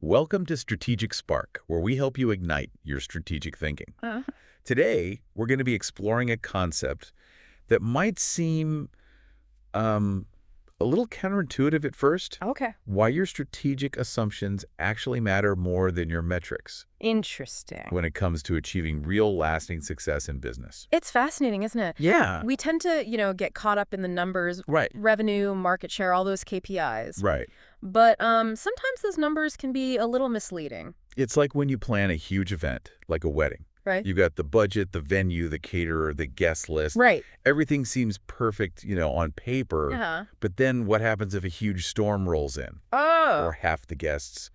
Welcome to Strategic Spark, where we help you ignite your strategic thinking. Today, we're going to be exploring a concept that might seem a little counterintuitive at first. Okay. Why your strategic assumptions actually matter more than your metrics Interesting. when it comes to achieving real lasting success in business. It's fascinating, isn't it? Yeah. We tend to, get caught up in the numbers, Right. revenue, market share, all those KPIs. Right. But sometimes those numbers can be a little misleading, It's like when you plan a huge event, like a wedding. right? You got the budget, the venue, the caterer, the guest list. Right. Everything seems perfect, on paper. Yeah. But then what happens if a huge storm rolls in Oh. or half the guests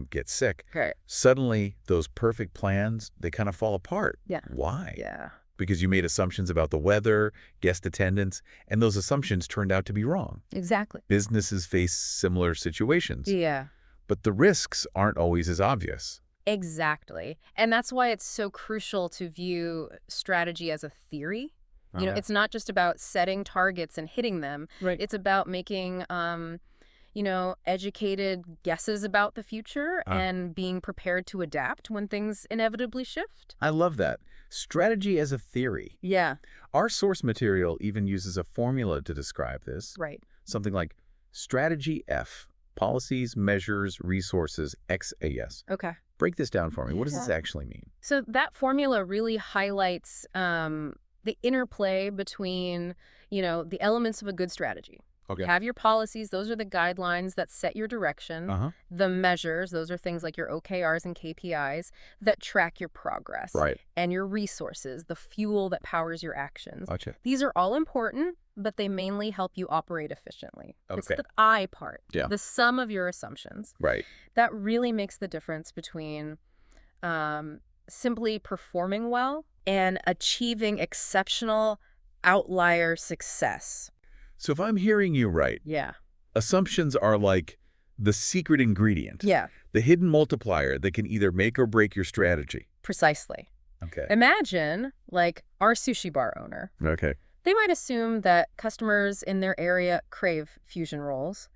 get sick? Okay. Suddenly, those perfect plans, they kind of fall apart. Yeah. Why? Yeah. Because you made assumptions about the weather, guest attendance, and those assumptions turned out to be wrong. Exactly. Businesses face similar situations, Yeah. but the risks aren't always as obvious. Exactly. And that's why it's so crucial to view strategy as a theory. It's not just about setting targets and hitting them. Right. It's about making, educated guesses about the future and being prepared to adapt when things inevitably shift. I love that. Strategy as a theory. Yeah. Our source material even uses a formula to describe this. Right. Something like strategy F, policies, measures, resources, XAS. Okay. Break this down for me. What does this Yeah. actually mean? So that formula really highlights the interplay between, the elements of a good strategy. Okay. You have your policies. Those are the guidelines that set your direction. Uh-huh. The measures, those are things like your OKRs and KPIs that track your progress. Right. And your resources, the fuel that powers your actions. Gotcha. These are all important, but they mainly help you operate efficiently. It's Okay. the I part, Yeah. the sum of your assumptions. Right. That really makes the difference between simply performing well and achieving exceptional outlier success. So if I'm hearing you right, Yeah. assumptions are like the secret ingredient, Yeah, the hidden multiplier that can either make or break your strategy. precisely. Okay. Imagine, like, our sushi bar owner. Okay. They might assume that customers in their area crave fusion rolls,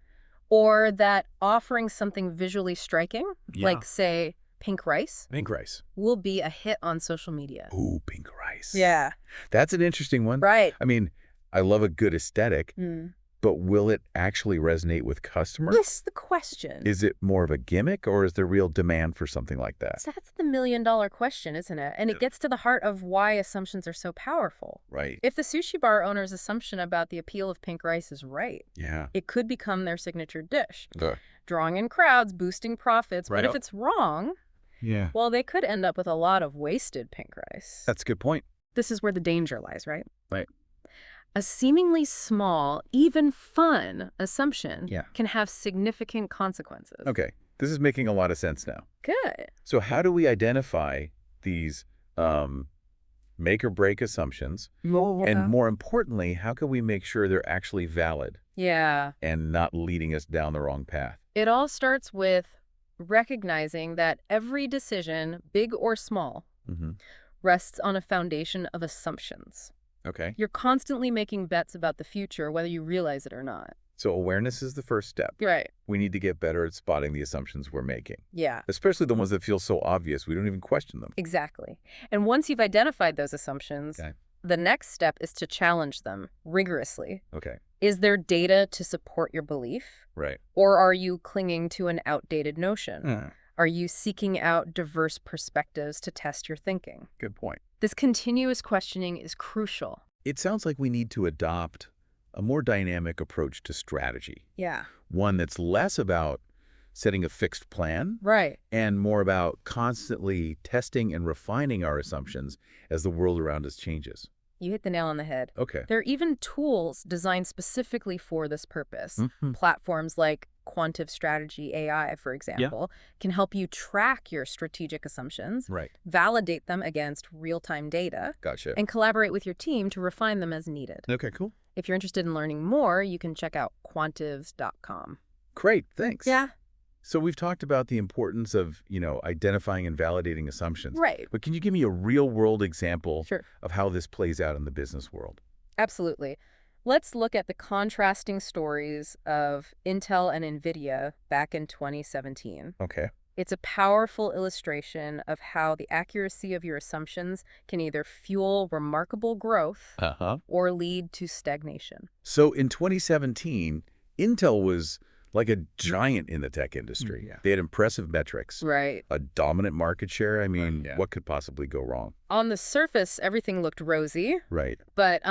or that offering something visually striking, like, say, pink rice, Pink rice. will be a hit on social media. Ooh, pink rice. Yeah. That's an interesting one. Right. I mean, I love a good aesthetic, Mm. but will it actually resonate with customers? That's the question. Is it more of a gimmick, or is there real demand for something like that? So that's the million-dollar question, isn't it? And it gets to the heart of why assumptions are so powerful. Right. If the sushi bar owner's assumption about the appeal of pink rice is right, Yeah. it could become their signature dish, Ugh. drawing in crowds, boosting profits. Right. But if it's wrong, Yeah. well, they could end up with a lot of wasted pink rice. That's a good point. This is where the danger lies, right? Right. A seemingly small, even fun assumption Yeah. can have significant consequences. Okay. This is making a lot of sense now. Good. So how do we identify these make or break assumptions? And more importantly, how can we make sure they're actually valid Yeah. and not leading us down the wrong path? It all starts with recognizing that every decision, big or small, Mm-hmm. rests on a foundation of assumptions. Okay. You're constantly making bets about the future, whether you realize it or not. So awareness is the first step. Right. We need to get better at spotting the assumptions we're making, Yeah, especially the ones that feel so obvious we don't even question them. exactly. And once you've identified those assumptions, Okay. the next step is to challenge them rigorously. Okay. Is there data to support your belief? Right. Or are you clinging to an outdated notion? Mm. Are you seeking out diverse perspectives to test your thinking? Good point. This continuous questioning is crucial. It sounds like we need to adopt a more dynamic approach to strategy, Yeah. one that's less about setting a fixed plan Right. and more about constantly testing and refining our assumptions as the world around us changes. You hit the nail on the head. Okay. There are even tools designed specifically for this purpose. Mhm. Platforms like Quantitative Strategy AI, for example, can help you track your strategic assumptions, Right. validate them against real-time data, Gotcha. and collaborate with your team to refine them as needed. Okay, cool. If you're interested in learning more, you can check out quantivs.com. Great, thanks. Yeah. So we've talked about the importance of, identifying and validating assumptions. Right. But can you give me a real-world example Sure. of how this plays out in the business world? Absolutely. Let's look at the contrasting stories of Intel and NVIDIA back in 2017. Okay. It's a powerful illustration of how the accuracy of your assumptions can either fuel remarkable growth Uh-huh. or lead to stagnation. So in 2017, Intel was like a giant in the tech industry. Yeah. They had impressive metrics, Right. a dominant market share. I mean, yeah. what could possibly go wrong? On the surface, everything looked rosy, Right. but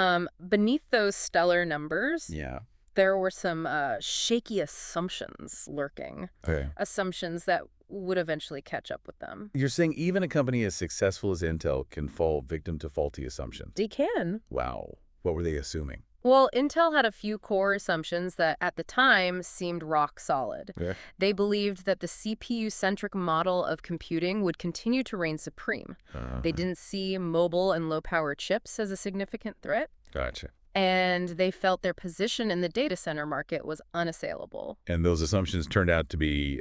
beneath those stellar numbers, Yeah. there were some shaky assumptions lurking. Okay. Assumptions that would eventually catch up with them. You're saying even a company as successful as Intel can fall victim to faulty assumptions. They can. Wow. What were they assuming? Well, Intel had a few core assumptions that at the time seemed rock solid. Yeah. They believed that the CPU-centric model of computing would continue to reign supreme. They didn't see mobile and low-power chips as a significant threat, Gotcha. and they felt their position in the data center market was unassailable. And those assumptions turned out to be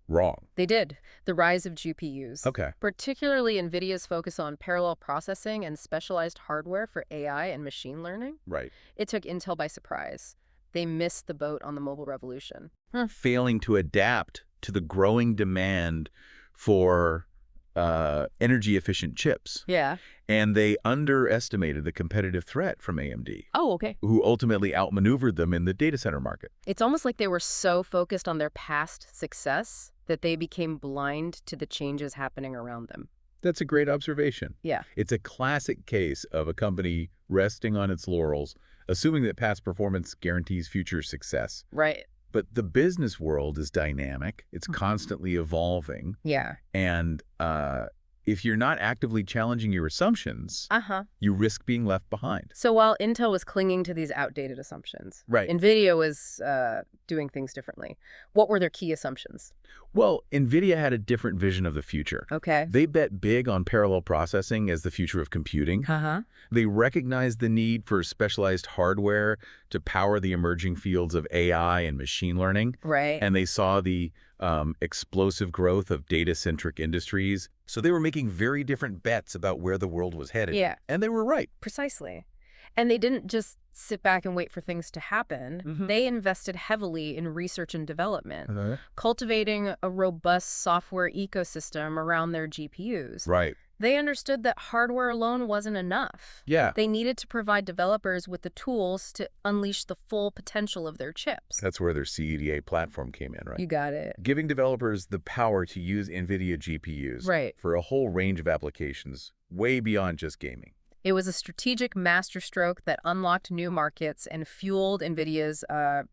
wrong. They did. The rise of GPUs. Okay. Particularly NVIDIA's focus on parallel processing and specialized hardware for AI and machine learning. Right. It took Intel by surprise. They missed the boat on the mobile revolution. Failing to adapt to the growing demand for energy-efficient chips. Yeah. And they underestimated the competitive threat from AMD, Oh, okay. who ultimately outmaneuvered them in the data center market. It's almost like they were so focused on their past success that they became blind to the changes happening around them. That's a great observation. Yeah. It's a classic case of a company resting on its laurels, assuming that past performance guarantees future success. Right. But the business world is dynamic. It's constantly evolving. Yeah. And if you're not actively challenging your assumptions, you risk being left behind. So while Intel was clinging to these outdated assumptions, Right. NVIDIA was doing things differently. What were their key assumptions? Well, NVIDIA had a different vision of the future. Okay. They bet big on parallel processing as the future of computing. They recognized the need for specialized hardware to power the emerging fields of AI and machine learning. Right. And they saw the explosive growth of data-centric industries. So they were making very different bets about where the world was headed. Yeah. And they were right. Precisely. And they didn't just sit back and wait for things to happen. They invested heavily in research and development, cultivating a robust software ecosystem around their GPUs. Right. They understood that hardware alone wasn't enough. Yeah. They needed to provide developers with the tools to unleash the full potential of their chips. That's where their CEDA platform came in, right? You got it. Giving developers the power to use NVIDIA GPUs Right. for a whole range of applications, way beyond just gaming. It was a strategic masterstroke that unlocked new markets and fueled NVIDIA's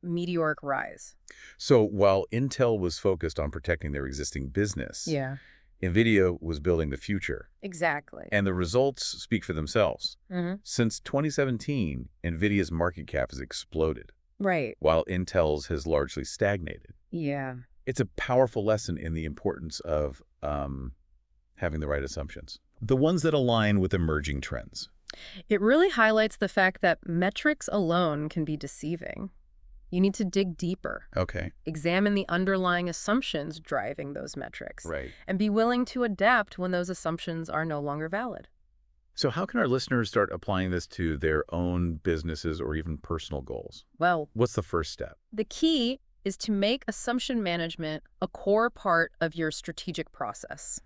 meteoric rise. So while Intel was focused on protecting their existing business, Yeah. NVIDIA was building the future. Exactly. And the results speak for themselves. Since 2017, NVIDIA's market cap has exploded, Right. while Intel's has largely stagnated. Yeah. It's a powerful lesson in the importance of having the right assumptions, the ones that align with emerging trends. It really highlights the fact that metrics alone can be deceiving. You need to dig deeper, Okay. examine the underlying assumptions driving those metrics, Right. and be willing to adapt when those assumptions are no longer valid. So how can our listeners start applying this to their own businesses or even personal goals? Well, What's the first step? the key is to make assumption management a core part of your strategic process.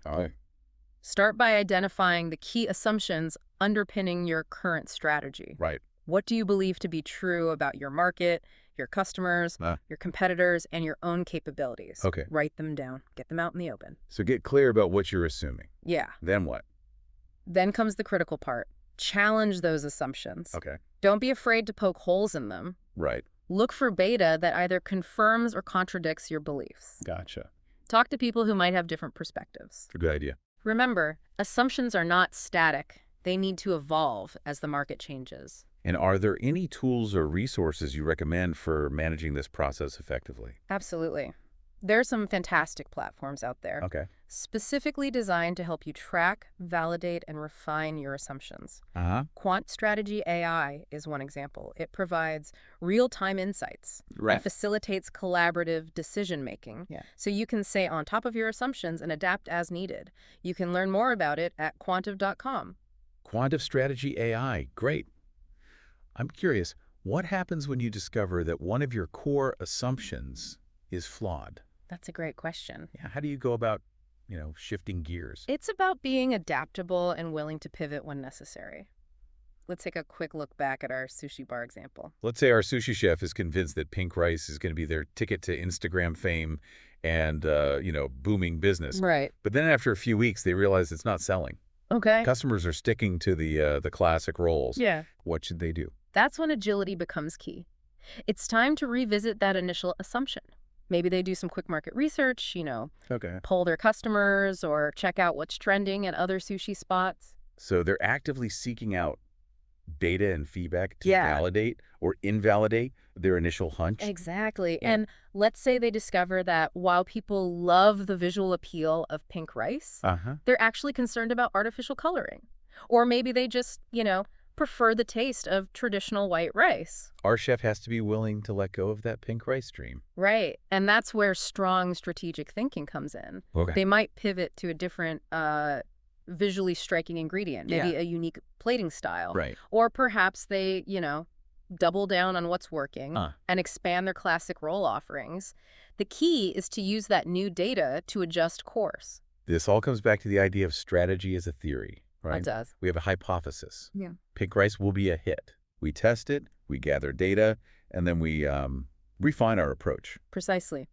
Start by identifying the key assumptions underpinning your current strategy. Right. What do you believe to be true about your market, your customers, your competitors, and your own capabilities? Okay. Write them down. Get them out in the open. So get clear about what you're assuming. Yeah. Then what? Then comes the critical part. Challenge those assumptions. Okay. Don't be afraid to poke holes in them. Right. Look for data that either confirms or contradicts your beliefs. Gotcha. Talk to people who might have different perspectives. It's a good idea. Remember, assumptions are not static. They need to evolve as the market changes. And are there any tools or resources you recommend for managing this process effectively? Absolutely. There are some fantastic platforms out there, Okay. specifically designed to help you track, validate, and refine your assumptions. Quant Strategy AI is one example. It provides real-time insights and facilitates collaborative decision-making. So you can stay on top of your assumptions and adapt as needed. You can learn more about it at quantive.com. Quantive Strategy AI. Great. I'm curious, What happens when you discover that one of your core assumptions is flawed? That's a great question. Yeah, how do you go about, shifting gears? It's about being adaptable and willing to pivot when necessary. Let's take a quick look back at our sushi bar example. Let's say our sushi chef is convinced that pink rice is going to be their ticket to Instagram fame and, booming business. Right. But then after a few weeks, they realize it's not selling. Okay. Customers are sticking to the classic roles. Yeah. What should they do? That's when agility becomes key. It's time to revisit that initial assumption. Maybe they do some quick market research, Okay. poll their customers or check out what's trending at other sushi spots. So they're actively seeking out data and feedback to Yeah. validate or invalidate their initial hunch? Exactly. Yeah. And let's say they discover that while people love the visual appeal of pink rice, they're actually concerned about artificial coloring. Or maybe they just, prefer the taste of traditional white rice. Our chef has to be willing to let go of that pink rice dream. Right. And that's where strong strategic thinking comes in. Okay. They might pivot to a different visually striking ingredient, maybe a unique plating style. Right. Or perhaps they, double down on what's working and expand their classic roll offerings. The key is to use that new data to adjust course. This all comes back to the idea of strategy as a theory, right? It does. We have a hypothesis. Yeah. Pink rice will be a hit. We test it, we gather data, and then we refine our approach. Precisely.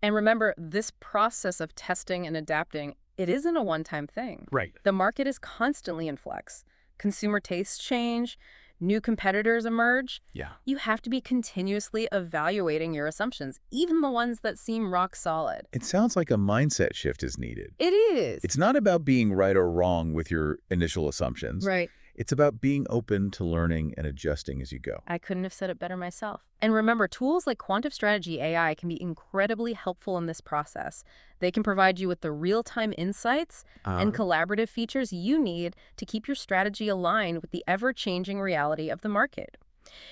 And remember, this process of testing and adapting, it isn't a one-time thing. Right. The market is constantly in flux. Consumer tastes change. New competitors emerge. Yeah. You have to be continuously evaluating your assumptions, even the ones that seem rock solid. It sounds like a mindset shift is needed. It is. It's not about being right or wrong with your initial assumptions. Right. It's about being open to learning and adjusting as you go. I couldn't have said it better myself. And remember, tools like quantum strategy AI can be incredibly helpful in this process. They can provide you with the real-time insights and collaborative features you need to keep your strategy aligned with the ever-changing reality of the market.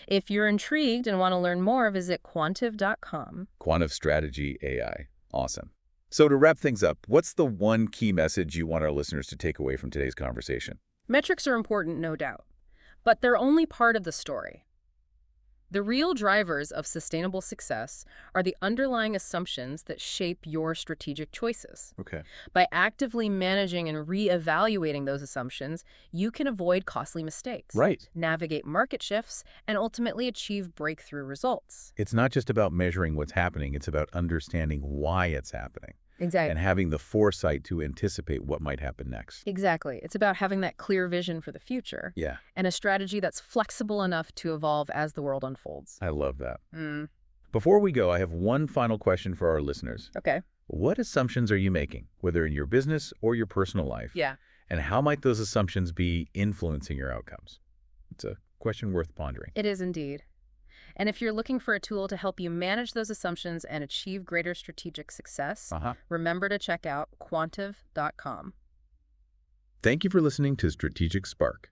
If you're intrigued and want to learn more, visit quantive.com. Quantum strategy AI. Awesome. So to wrap things up, what's the one key message you want our listeners to take away from today's conversation? Metrics are important, no doubt, but they're only part of the story. The real drivers of sustainable success are the underlying assumptions that shape your strategic choices. Okay. By actively managing and re-evaluating those assumptions, you can avoid costly mistakes, Right. navigate market shifts, and ultimately achieve breakthrough results. It's not just about measuring what's happening. It's about understanding why it's happening Exactly. and having the foresight to anticipate what might happen next. Exactly. It's about having that clear vision for the future. Yeah. And a strategy that's flexible enough to evolve as the world unfolds. I love that. Before we go, I have one final question for our listeners. Okay. What assumptions are you making, whether in your business or your personal life? Yeah. And how might those assumptions be influencing your outcomes? It's a question worth pondering. It is indeed. And if you're looking for a tool to help you manage those assumptions and achieve greater strategic success, remember to check out quantive.com. Thank you for listening to Strategic Spark.